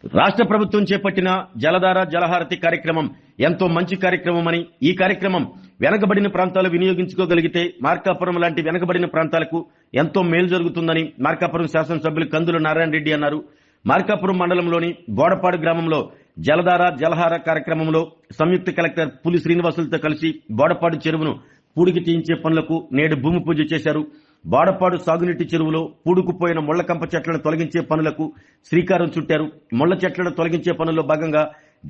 రాష్ట్ర ప్రభుత్వం చేపట్టిన జలధార జలహారతి కార్యక్రమం ఎంతో మంచి కార్యక్రమమని, ఈ కార్యక్రమం వెనకబడిన ప్రాంతాలు వినియోగించుకోగలిగితే మార్కాపురం లాంటి వెనకబడిన ప్రాంతాలకు ఎంతో మేలు జరుగుతుందని మార్కాపురం శాసనసభ్యులు కందుల నారాయణ రెడ్డి అన్నారు. మార్కాపురం మండలంలోని బోడపాడు గ్రామంలో జలధార జలహార కార్యక్రమంలో సంయుక్త కలెక్టర్ పులి శ్రీనివాసులతో కలిసి బోడపాడు చెరువును పూడికి తీయించే పనులకు నేడు భూమి పూజ చేశారు. బాడపాడు సాగునీటి చెరువులో పూడుకుపోయిన ముళ్లకంప చెట్లను తొలగించే పనులకు శ్రీకారం చుట్టారు. ముళ్ల చెట్లను తొలగించే పనుల్లో భాగంగా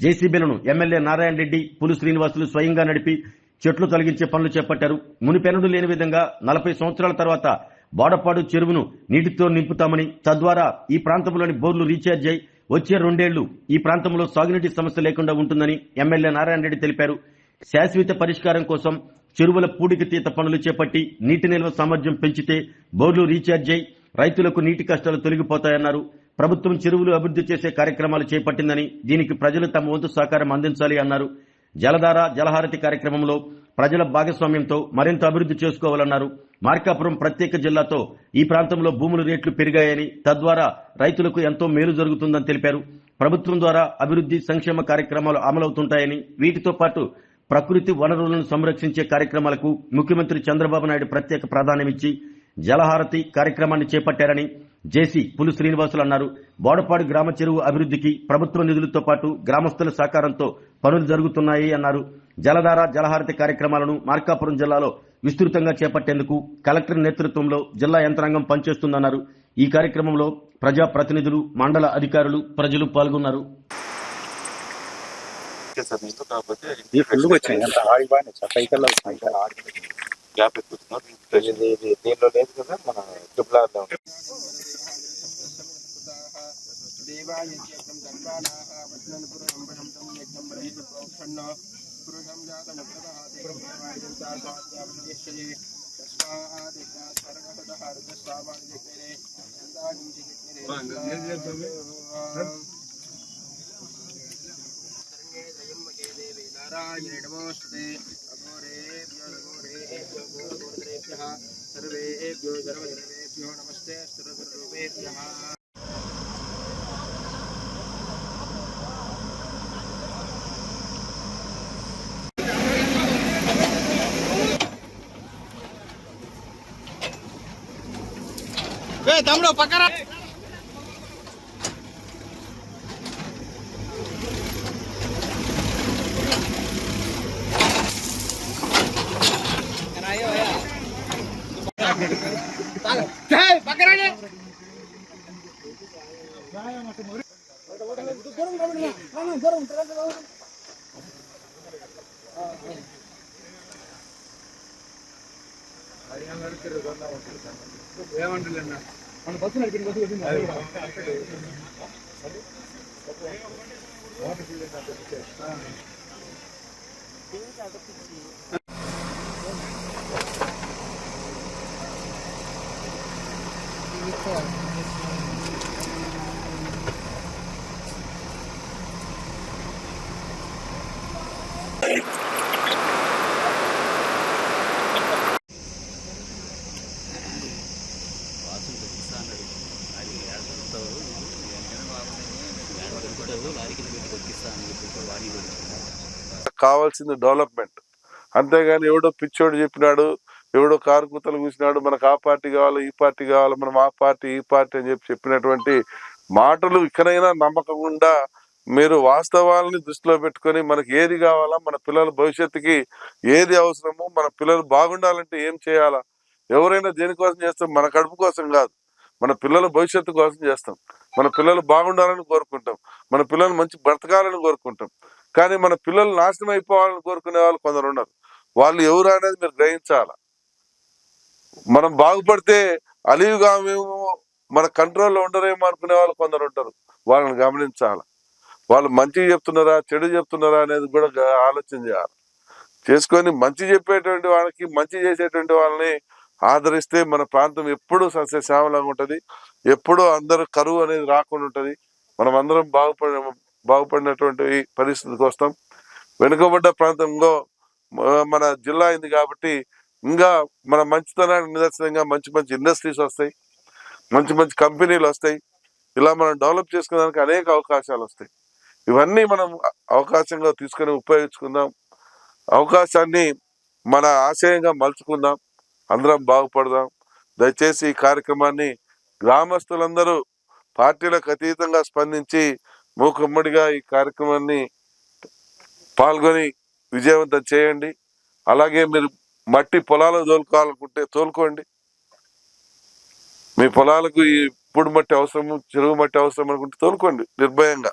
జేసీబీలను ఎమ్మెల్యే నారాయణ రెడ్డి, పులి శ్రీనివాసులు స్వయంగా నడిపి చెట్లు తొలగించే పనులు చేపట్టారు. మునిపెన్నడూ లేని విధంగా 40 సంవత్సరాల తర్వాత బాడపాడు చెరువును నీటితో నింపుతామని, తద్వారా ఈ ప్రాంతంలోని బోర్లు రీఛార్జ్ అయి వచ్చే 2 ఏళ్లు ఈ ప్రాంతంలో సాగునీటి సమస్య లేకుండా ఉంటుందని ఎమ్మెల్యే నారాయణ రెడ్డి తెలిపారు. శాశ్వత పరిష్కారం కోసం చెరువుల పూడికి తీత పనులు చేపట్టి నీటి నిల్వ సామర్థ్యం పెంచితే బోర్లు రీఛార్జ్ అయి రైతులకు నీటి కష్టాలు తొలగిపోతాయన్నారు. ప్రభుత్వం చెరువులు అభివృద్ధి చేసే కార్యక్రమాలు చేపట్టిందని, దీనికి ప్రజలు తమ వంతు సహకారం అందించాలి అన్నారు. జలధార జలహారతి కార్యక్రమంలో ప్రజల భాగస్వామ్యంతో మరింత అభివృద్ధి చేసుకోవాలన్నారు. మార్కాపురం ప్రత్యేక జిల్లాతో ఈ ప్రాంతంలో భూముల రేట్లు పెరిగాయని, తద్వారా రైతులకు ఎంతో మేలు జరుగుతుందని తెలిపారు. ప్రభుత్వం ద్వారా అభివృద్ధి సంక్షేమ కార్యక్రమాలు అమలవుతుంటాయని, వీటితో పాటు ప్రకృతి వనరులను సంరక్షించే కార్యక్రమాలకు ముఖ్యమంత్రి చంద్రబాబు నాయుడు ప్రత్యేక ప్రాధాన్యమిచ్చి జలహారతి కార్యక్రమాన్ని చేపట్టారని జేసీ పులి శ్రీనివాసులు అన్నారు. బోడపాడు గ్రామ చెరువు అభివృద్ధికి ప్రభుత్వ నిధులతో పాటు గ్రామస్తుల సహకారంతో పనులు జరుగుతున్నాయి అన్నారు. జలధార జలహారతి కార్యక్రమాలను మార్కాపురం జిల్లాలో విస్తృతంగా చేపట్టేందుకు కలెక్టర్ నేతృత్వంలో జిల్లా యంత్రాంగం పనిచేస్తుందన్నారు. ఈ కార్యక్రమంలో ప్రజాప్రతినిధులు, మండల అధికారులు, ప్రజలు పాల్గొన్నారు. గ్యాప్ ఎక్కుతున్నారు దీనిలో లేదు కదా మన చుబ్లాలో सर्वेभ्यो सर्वजनेभ्यो नमस्ते सर्वरूपेभ्यः तमड़ो पकड़ा ఏమంటున్నా మన బస్సు నడిపిన కావాల్సింది డెవలప్మెంట్, అంతేగాని ఎవడో పిచ్చోడు చెప్పినాడు, ఎవడో కారు కూతలు కూసినాడు, మనకు ఆ పార్టీ కావాలి, ఈ పార్టీ కావాలి, మనం ఆ పార్టీ ఈ పార్టీ అని చెప్పినటువంటి మాటలు ఇకనైనా నమ్మకంగా మీరు వాస్తవాలని దృష్టిలో పెట్టుకొని మనకి ఏది కావాలా, మన పిల్లల భవిష్యత్తుకి ఏది అవసరమో, మన పిల్లలు బాగుండాలంటే ఏం చేయాలా, ఎవరైనా దేనికోసం చేస్తాం, మన కడుపు కోసం కాదు, మన పిల్లల భవిష్యత్తు కోసం చేస్తాం. మన పిల్లలు బాగుండాలని కోరుకుంటాం, మన పిల్లలు మంచి బ్రతకాలని కోరుకుంటాం. కానీ మన పిల్లలు నాశనం అయిపోవాలని కోరుకునే వాళ్ళు కొందరు ఉన్నారు. వాళ్ళు ఎవరు అనేది మీరు గ్రహించాల. మనం బాగుపడితే అలీవుగా మేము మన కంట్రోల్లో ఉండరేమో అనుకునే వాళ్ళు కొందరు ఉంటారు. వాళ్ళని గమనించాలి. వాళ్ళు మంచి చెప్తున్నారా చెడు చెప్తున్నారా అనేది కూడా ఆలోచన చేయాలి. చేసుకొని మంచి చెప్పేటువంటి వాళ్ళకి, మంచి చేసేటువంటి వాళ్ళని ఆదరిస్తే మన ప్రాంతం ఎప్పుడూ సస్యశ్యామలంగా ఉంటుంది. ఎప్పుడూ అందరూ కరువు అనేది రాకుండా ఉంటుంది. మనం అందరం బాగుపడినటువంటి పరిస్థితికి వస్తాం. వెనుకబడ్డ ప్రాంతంలో మన జిల్లా అయింది కాబట్టి ఇంకా మన మంచితనానికి నిదర్శనంగా మంచి మంచి ఇండస్ట్రీస్ వస్తాయి, మంచి మంచి కంపెనీలు వస్తాయి. ఇలా మనం డెవలప్ చేసుకునేదానికి అనేక అవకాశాలు వస్తాయి. ఇవన్నీ మనం అవకాశంగా తీసుకొని ఉపయోగించుకుందాం. అవకాశాన్ని మన ఆశయంగా మలుచుకుందాం. అందరం బాగుపడదాం. దయచేసి ఈ కార్యక్రమాన్ని గ్రామస్తులందరూ పార్టీలకు అతీతంగా స్పందించి మూకుమ్మడిగా ఈ కార్యక్రమాన్ని పాల్గొని విజయవంతం చేయండి. అలాగే మీరు మట్టి పొలాలు తోలుకోవాలనుకుంటే తోలుకోండి. మీ పొలాలకు ఈ ఇప్పుడు మట్టి అవసరము, చెరువు మట్టి అవసరం అనుకుంటే తోలుకోండి నిర్భయంగా,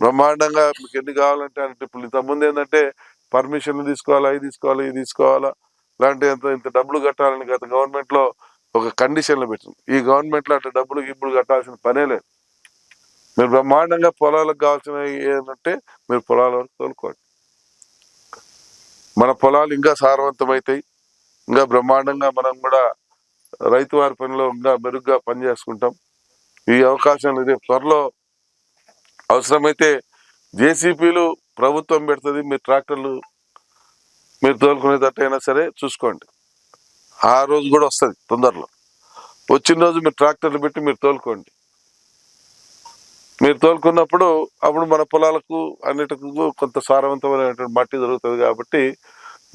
బ్రహ్మాండంగా. మీకు ఎన్ని కావాలంటే అంటే ఇప్పుడు ఇంతకుముందు ఏంటంటే పర్మిషన్లు తీసుకోవాలా, ఇది తీసుకోవాలా, ఇది తీసుకోవాలా, ఇలాంటి ఇంత డబ్బులు కట్టాలని గత గవర్నమెంట్ లో ఒక కండిషన్లు పెట్టింది. ఈ గవర్నమెంట్ లో అట్లా డబ్బులు ఇప్పుడు కట్టాల్సిన పనే లేదు. మీరు బ్రహ్మాండంగా పొలాలకు కావాల్సిన ఏంటంటే మీరు పొలాల వరకు తోలుకోండి. మన పొలాలు ఇంకా సారవంతమవుతాయి. ఇంకా బ్రహ్మాండంగా మనం కూడా రైతు వారి పనిలో ఇంకా మెరుగ్గా పనిచేసుకుంటాం. ఈ అవకాశం రేపు త్వరలో అవసరమైతే జేసీపీలు ప్రభుత్వం పెడుతుంది. మీరు ట్రాక్టర్లు మీరు తోలుకునేటట్టయినా సరే చూసుకోండి. ఆ రోజు కూడా వస్తుంది తొందరలో. వచ్చిన రోజు మీరు ట్రాక్టర్లు పెట్టి మీరు తోలుకోండి. మీరు తోలుకున్నప్పుడు అప్పుడు మన పొలాలకు అన్నిటికీ కొంత సారవంతమైనటువంటి మట్టి దొరుకుతుంది కాబట్టి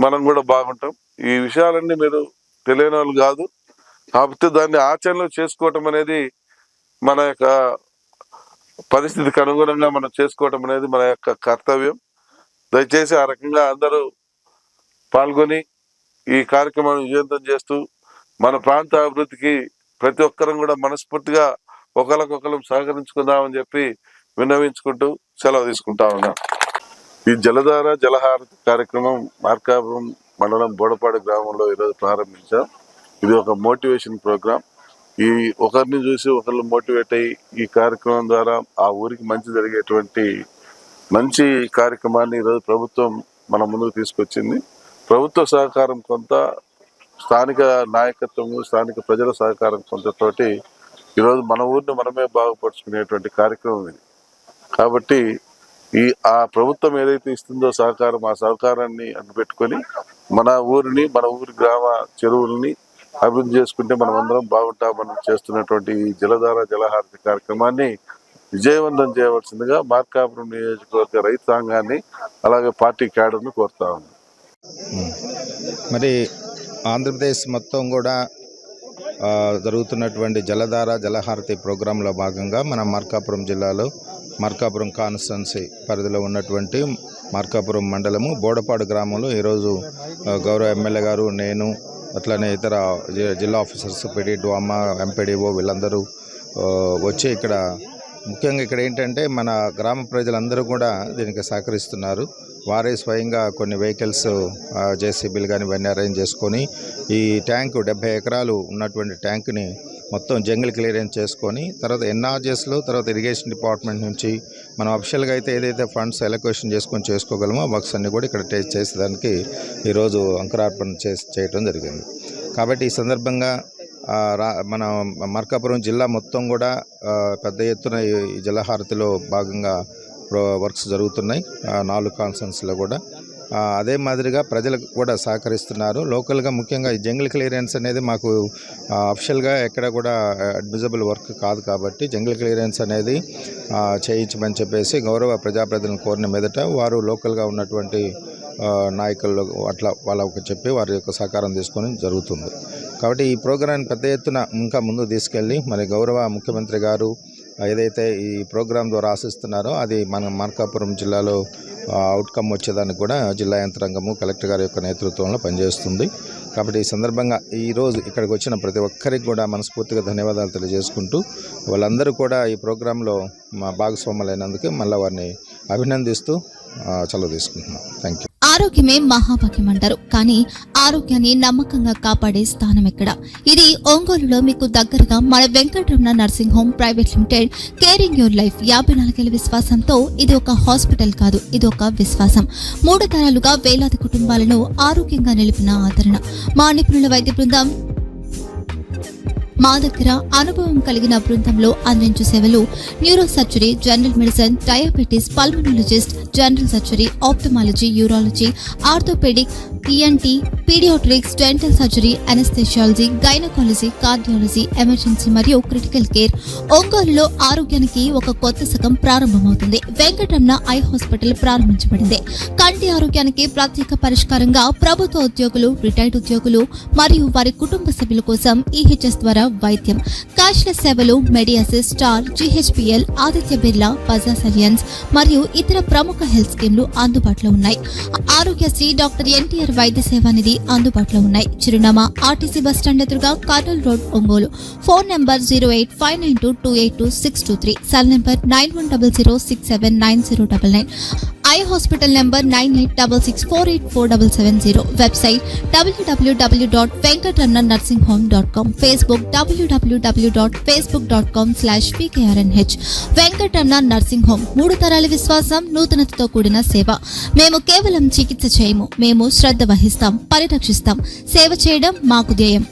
మనం కూడా బాగుంటాం. ఈ విషయాలన్నీ మీరు తెలియని వాళ్ళు కాదు, కాకపోతే దాన్ని ఆచరణలో చేసుకోవటం అనేది మన యొక్క పరిస్థితికి అనుగుణంగా మనం చేసుకోవటం అనేది మన యొక్క కర్తవ్యం. దయచేసి ఆ రకంగా అందరూ పాల్గొని ఈ కార్యక్రమాన్ని విజయవంతం చేస్తూ మన ప్రాంత అభివృద్ధికి ప్రతి ఒక్కరం కూడా మనస్ఫూర్తిగా ఒకరికొకరు సహకరించుకుందామని చెప్పి విన్నవించుకుంటూ సెలవు తీసుకుంటా ఉన్నాం. ఈ జలధార జలహారతి కార్యక్రమం మార్కాపురం మండలం బోడపాడు గ్రామంలో ఈరోజు ప్రారంభించాం. ఇది ఒక మోటివేషన్ ప్రోగ్రామ్. ఈ ఒకరిని చూసి ఒకళ్ళు మోటివేట్ అయ్యి ఈ కార్యక్రమం ద్వారా ఆ ఊరికి మంచి జరిగేటువంటి మంచి కార్యక్రమాన్ని ఈరోజు ప్రభుత్వం మన ముందుకు తీసుకొచ్చింది. ప్రభుత్వ సహకారం కొంత, స్థానిక నాయకత్వము, స్థానిక ప్రజల సహకారం కొంతతోటి ఈరోజు మన ఊరిని మనమే బాగుపరుచుకునేటువంటి కార్యక్రమం ఇది. కాబట్టి ఆ ప్రభుత్వం ఏదైతే ఇస్తుందో సహకారం, ఆ సహకారాన్ని అడ్డుపెట్టుకొని మన ఊరిని, మన ఊరి గ్రామ చెరువుల్ని అభివృద్ధి చేసుకుంటే మనం అందరం బాగుంటామని చేస్తున్నటువంటి ఈ జలధార జలహారతి కార్యక్రమాన్ని విజయవంతం చేయవలసిందిగా మార్కాపురం నియోజకవర్గ రైతాంగాన్ని అలాగే పార్టీ క్యాడర్ను కోరుతా ఉంది. మరి ఆంధ్రప్రదేశ్ మొత్తం కూడా జరుగుతున్నటువంటి జలధార జలహారతి ప్రోగ్రాంలో భాగంగా మన మార్కాపురం జిల్లాలో మార్కాపురం కాన్స్టిట్యున్సీ పరిధిలో ఉన్నటువంటి మార్కాపురం మండలము బోడపాడు గ్రామంలో ఈరోజు గౌరవ ఎమ్మెల్యే గారు, నేను, అట్లనే ఇతర జిల్లా ఆఫీసర్స్, పిడిఓ, అమ్మ, ఎంపీడీఓ వీళ్ళందరూ వచ్చి ఇక్కడ ముఖ్యంగా ఇక్కడ ఏంటంటే మన గ్రామ ప్రజలందరూ కూడా దీనికి సహకరిస్తున్నారు. వారే స్వయంగా కొన్ని వెహికల్స్ జేసీబీలు కానీ ఇవన్నీ అరేంజ్ చేసుకొని ఈ ట్యాంకు 70 ఎకరాలు ఉన్నటువంటి ట్యాంకుని మొత్తం జంగిల్ క్లియరెన్స్ చేసుకొని తర్వాత ఎన్ఆర్జీఎస్లో తర్వాత ఇరిగేషన్ డిపార్ట్మెంట్ నుంచి మనం అఫిషియల్గా అయితే ఏదైతే ఫండ్స్ ఎలొకేషన్ చేసుకోగలమో వర్క్స్ అన్నీ కూడా ఇక్కడ చేసేదానికి ఈరోజు అంకురార్పణ చేయటం జరిగింది. కాబట్టి ఈ సందర్భంగా మన మార్కాపురం జిల్లా మొత్తం కూడా పెద్ద ఎత్తున ఈ జలహారతిలో భాగంగా వర్క్స్ జరుగుతున్నాయి 4 కాన్స్టిట్యున్సీలో కూడా. అదే మాదిరిగా ప్రజలకు కూడా సహకరిస్తున్నారు. లోకల్గా ముఖ్యంగా ఈ జంగిల్ క్లియరెన్స్ అనేది మాకు అఫిషియల్గా ఎక్కడ కూడా అడ్మిజబుల్ వర్క్ కాదు కాబట్టి జంగిల్ క్లియరెన్స్ అనేది చేయించమని చెప్పేసి గౌరవ ప్రజాప్రతినిధులను కోరిన మీదట వారు లోకల్గా ఉన్నటువంటి నాయకులు అట్లా వాళ్ళకు చెప్పి వారి యొక్క సహకారం తీసుకొని జరుగుతుంది. కాబట్టి ఈ ప్రోగ్రాన్ని పెద్ద ఎత్తున ఇంకా ముందుకు తీసుకెళ్ళి మరి గౌరవ ముఖ్యమంత్రి గారు ఏదైతే ఈ ప్రోగ్రాం ద్వారా ఆశిస్తున్నారో అది మన మార్కాపురం జిల్లాలో అవుట్కమ్ వచ్చేదానికి కూడా జిల్లా యంత్రాంగము కలెక్టర్ గారి యొక్క నేతృత్వంలో పనిచేస్తుంది. కాబట్టి ఈ సందర్భంగా ఈరోజు ఇక్కడికి వచ్చిన ప్రతి ఒక్కరికి కూడా మనస్ఫూర్తిగా ధన్యవాదాలు తెలియజేసుకుంటూ వాళ్ళందరూ కూడా ఈ ప్రోగ్రాంలో మా భాగస్వాములైనందుకు మళ్ళీ వారిని అభినందిస్తూ సెలవు తీసుకుంటున్నాం. Thank you. ఆరోగ్యమే మహాభాగ్యం అంటారు, కానీ ఆరోగ్యాన్ని నమ్మకంగా కాపాడే స్థానం ఎక్కడ? ఇది ఒంగోలులో మీకు దగ్గరగా మన Venkataramana nursing home private limited. Caring your life 54 ఏళ్ల విశ్వాసంతో ఇది ఒక హాస్పిటల్ కాదు, ఇది ఒక విశ్వాసం. 3 తరాలుగా వేలాది కుటుంబాలను ఆరోగ్యంగా నిలిపిన ఆదరణ. మా నిపుణుల వైద్య బృందం మా దగ్గర అనుభవం కలిగిన బృందంలో అందించే సేవలు neuro surgery, general medicine, diabetes, pulmonologist, general surgery, ophthalmology, urology, orthopaedic, ENT, paediatrics, dental surgery, anaesthesiology, gynaecology, cardiology, emergency మరియు క్రిటికల్ కేర్. ఒంగోలులో ఆరోగ్యానికి ఒక కొత్త శకం ప్రారంభమవుతుంది. వెంకటరమణ ఐ హాస్పిటల్ ప్రారంభించబడింది. కంటి ఆరోగ్యానికి ప్రత్యేక పరిష్కారంగా ప్రభుత్వ ఉద్యోగులు, రిటైర్డ్ ఉద్యోగులు మరియు వారి కుటుంబ సభ్యుల కోసం ఈహెచ్ఎస్ ద్వారా వైద్యం, క్యాష్లెస్ సేవలు, మెడియాసిస్, స్టార్, జీహెచ్పీఎల్, ఆదిత్య బిర్లా, బజాజ్ అలియన్స్ మరియు ఇతర ప్రముఖ హెల్త్ స్కీమ్లు అందుబాటులో ఉన్నాయి. ఆరోగ్యశ్రీ, డాక్టర్ ఎన్టీఆర్ వైద్య సేవానిధి అందుబాటులో ఉన్నాయి. చిరునామా ఆర్టీసీ బస్టాండ్ ఎదురుగా, Kurnool road, Ongole. Phone number 08592282623, cell number 9100679099, eye hospital number 9866484770, website www.venkatramannursing.com, Facebook www.facebook.com/pkrnh. Venkataramana nursing home, 3 తరాల విశ్వాసం, నూతనతతో కూడిన సేవ. మేము కేవలం చికిత్స చేయము, మేము శ్రద్ధ వహిస్తాం, పరిరక్షిస్తాం. సేవ చేయడం మాకు ధ్యేయం.